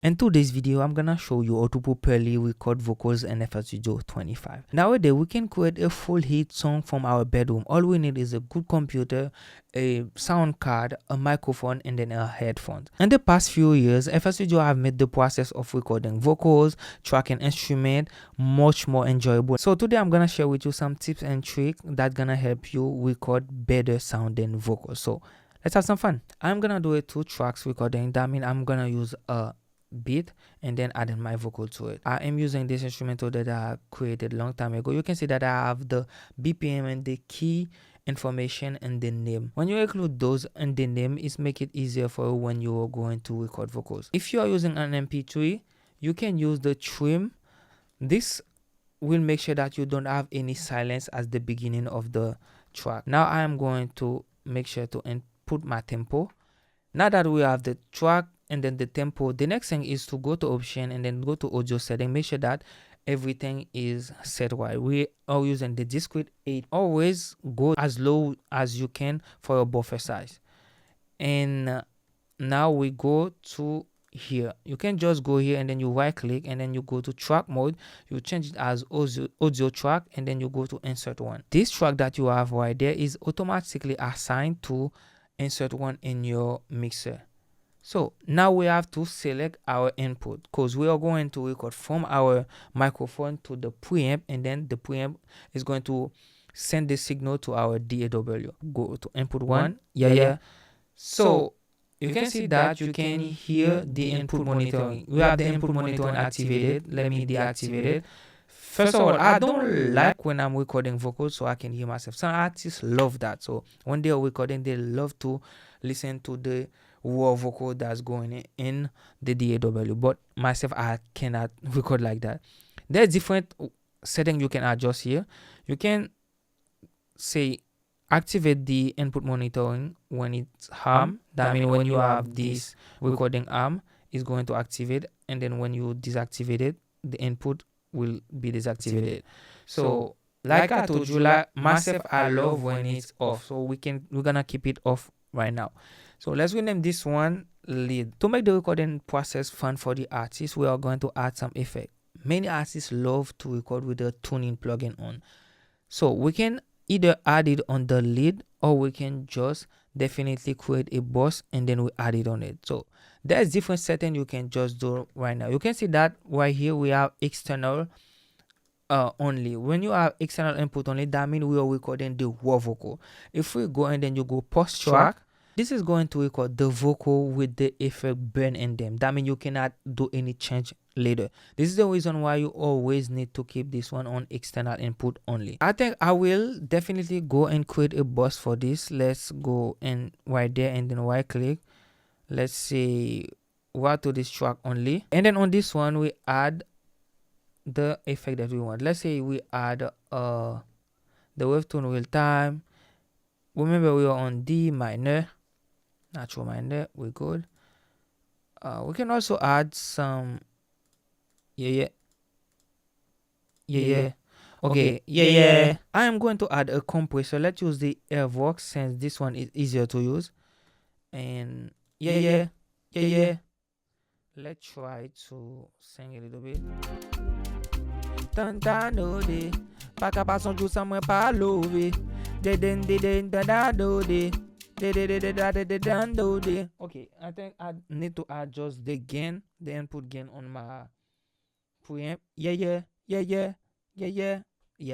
In today's video, I'm gonna show you how to properly record vocals in FL Studio 25. Nowadays, we can create a full hit song from our bedroom. All we need is a good computer, a sound card, a microphone, and then a headphones. In the past few years, FL Studio have made the process of recording vocals, tracking instrument much more enjoyable. So today, I'm gonna share with you some tips and tricks that gonna help you record better sounding vocals. So let's have some fun. I'm gonna do a 2 tracks recording. That means I'm gonna use a beat and then adding my vocal to it. I am using this instrumental that I created a long time ago. You can see that I have the BPM and the key information and the name. When you include those in the name, it make it easier for you when you are going to record vocals. If you are using an MP3, you can use the trim. This will make sure that you don't have any silence at the beginning of the track. Now I am going to make sure to input my tempo. Now that we have the track and then the tempo, the next thing is to go to option and then go to audio setting. Make sure that everything is set right. We are using the discrete 8. Always go as low as you can for your buffer size. And now we go to here. You can just go here and then you right click and then you go to track mode. You change it as audio track and then you go to insert one. This track that you have right there is automatically assigned to insert one in your mixer. So now we have to select our input because we are going to record from our microphone to the preamp, and then the preamp is going to send the signal to our DAW. Go to input one. Yeah. So you can see that you can hear the input monitoring. We have the input monitoring activated. Let me deactivate it. First of all, I don't like when I'm recording vocals so I can hear myself. Some artists love that. So when they are recording, they love to listen to the raw vocal that's going in the DAW. But myself, I cannot record like that. There's different settings you can adjust here. You can say activate the input monitoring when it's arm. That means when you have this recording arm, it's going to activate, and then when you deactivate it, the input will be deactivated. So like I told you, like myself, I love when it's off. So we're gonna keep it off right now. So let's rename this one lead. To make the recording process fun for the artist, we are going to add some effect. Many artists love to record with the tuning plugin on. So we can either add it on the lead, or we can just definitely create a boss and then we add it on it. So there's different settings you can just do right now. You can see that right here we have external only. When you have external input only, that means we are recording the raw vocal. If we go and then you go post track, this is going to record the vocal with the effect burn in them. That means you cannot do any change later. This is the reason why you always need to keep this one on external input only. I think I will definitely go and create a bus for this. Let's go and right there and then right click. Let's say right to this track only, and then on this one we add the effect that we want. Let's say we add the wave tone real time. Remember we are on D minor, natural minor. We're good. We can also add some yeah. Okay, yeah. I am going to add a compressor. Let's use the Airvox since this one is easier to use. And yeah. Let's try to sing a little bit. Tantanode, paka pason jou sa mwen pa love. Okay, I think I need to adjust the gain, the input gain on my preamp. Yeah.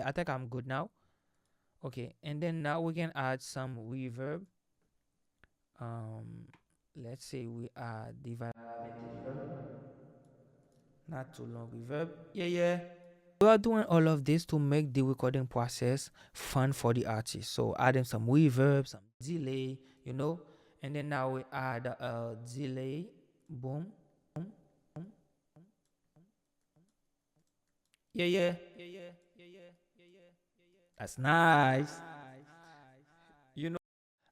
I think I'm good now. Okay, and then now we can add some reverb. Let's say we add the not too long reverb. Yeah. We are doing all of this to make the recording process fun for the artist. So adding some reverb, some delay, and then now we add a delay. Boom. Yeah. That's nice.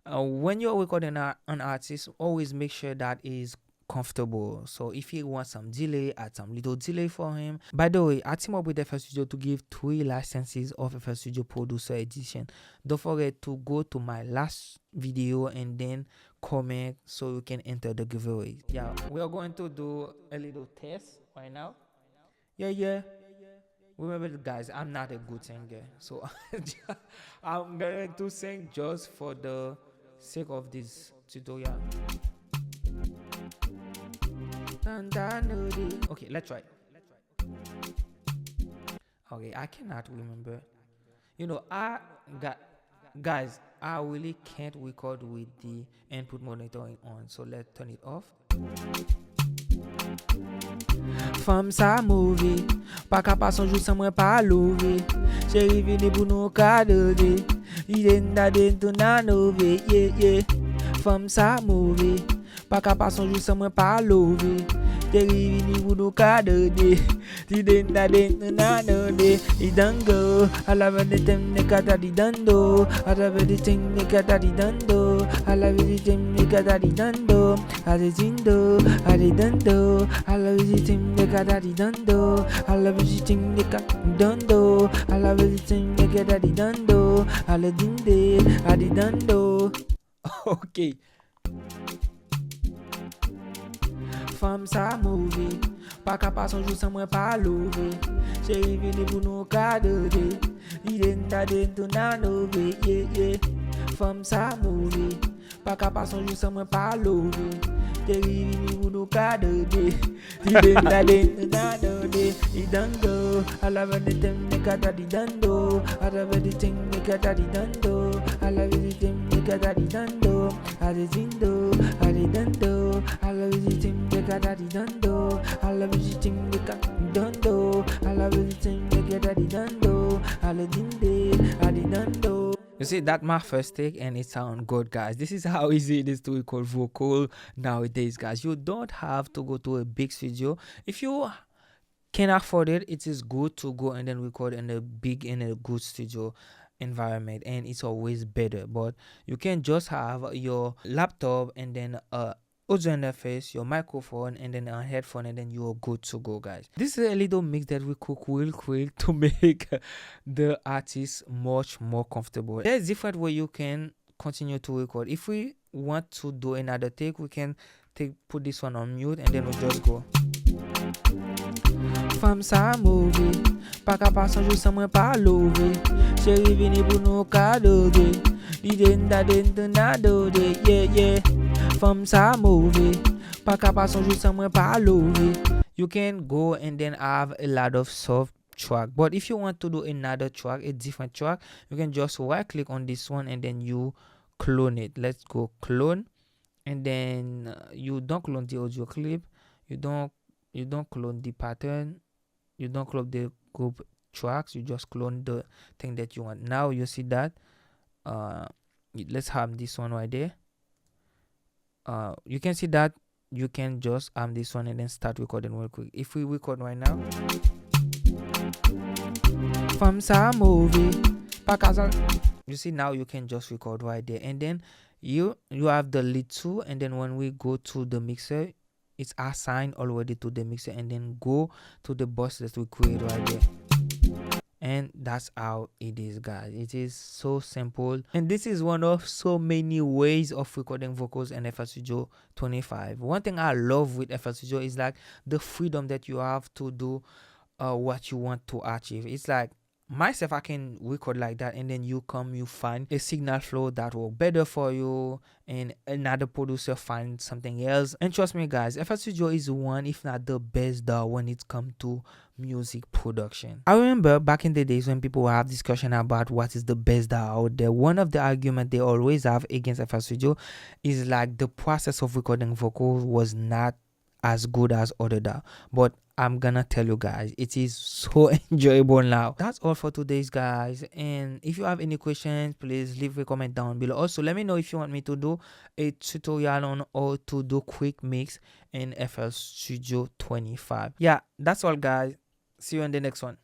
When you're recording an artist, always make sure that is comfortable. So if you want some delay, add some little delay for him. By the way, I team up with FL Studio to give 3 licenses of FL Studio Producer Edition. Don't forget to go to my last video and then comment so you can enter the giveaway. Yeah, we are going to do a little test right now. Yeah. Remember, guys, I'm not a good singer, so I'm going to sing just for the sake of this tutorial. Okay, let's try. Okay, I cannot remember. I got, guys, I really can't record with the input monitoring on, so let's turn it off. Femme sa movie, pas qu'à pas son jour sans moi pas louver. Chérie vini pour nous cadeauder. Il est nadé tout nanové, yeah. Femme sa movie, pas qu'à pas son jour sans moi pas louver. Chérie vini pour nous cadeauder. Il est nadé tout nanové. Il dango, I love everything they got that he dando. I love everything they got that he dando. I love everything they got that he dando. I dando. I love everything they got that he dando. I love everything they got dando. I love everything they got that he dando. I love dando. Okay. Femme sa movie, pas qu'à pas son jour sans moi pas louver. Chérie vini pour nous cadeauder. Il est nadé tout nanové, yeah. Femme sa movie, pas qu'à pas son jour sans moi pas louver. Chérie vini pour nous cadeauder. Il est nadé tout nanové. Il dango, I love everything they got that he dando. I love everything they got that he dando. I love everything they got that he dando. I dando. I love everything they got that he dando. I love everything they got dando. I love everything they got that he dando. I dando. You see, that's my first take and it sounds good, guys. This is how easy it is to record vocal nowadays, guys. You don't have to go to a big studio. If you can afford it, it is good to go and then record in a good studio environment, and it's always better. But you can just have your laptop and then audio interface, your microphone, and then a headphone, and then you're good to go, guys. This is a little mix that we cook real quick to make the artist much more comfortable. There's different way you can continue to record. If we want to do another take, we can put this one on mute, and then we'll just go. Femme sa movie, pas qu'à pas son jour sans moi pas louver. Chérie vini pour nous cadeauder. L'idée d'adé de nadoder, yeah. Femme sa movie, pas qu'à pas son jour sans moi pas louver. You can go and then have a lot of soft track, but if you want to do another track, a different track, you can just right click on this one and then you clone it. Let's go clone, and then you don't clone the audio clip, you don't clone the pattern, you don't clone the group tracks, you just clone the thing that you want. Now you see that let's have this one right there. You can see that you can just this one and then start recording real quick. If we record right now, from some movie, you see now you can just record right there, and then you have the lead 2, and then when we go to the mixer, it's assigned already to the mixer, and then go to the bus that we create right there. And that's how it is, guys. It is so simple, and this is one of so many ways of recording vocals in FL Studio 25. One thing I love with FL Studio is like the freedom that you have to do what you want to achieve. It's like myself, I can record like that, and then you find a signal flow that will better for you, and another producer finds something else. And trust me, guys, FL Studio is one, if not the best DAW when it comes to music production. I remember back in the days when people have discussion about what is the best DAW out there, one of the arguments they always have against FL Studio is like the process of recording vocals was not as good as other DAW. But I'm gonna tell you guys, it is so enjoyable now. That's all for today's, guys, and if you have any questions, please leave a comment down below. Also, let me know if you want me to do a tutorial on how to do quick mix in FL Studio 25. Yeah, that's all, guys. See you in the next one.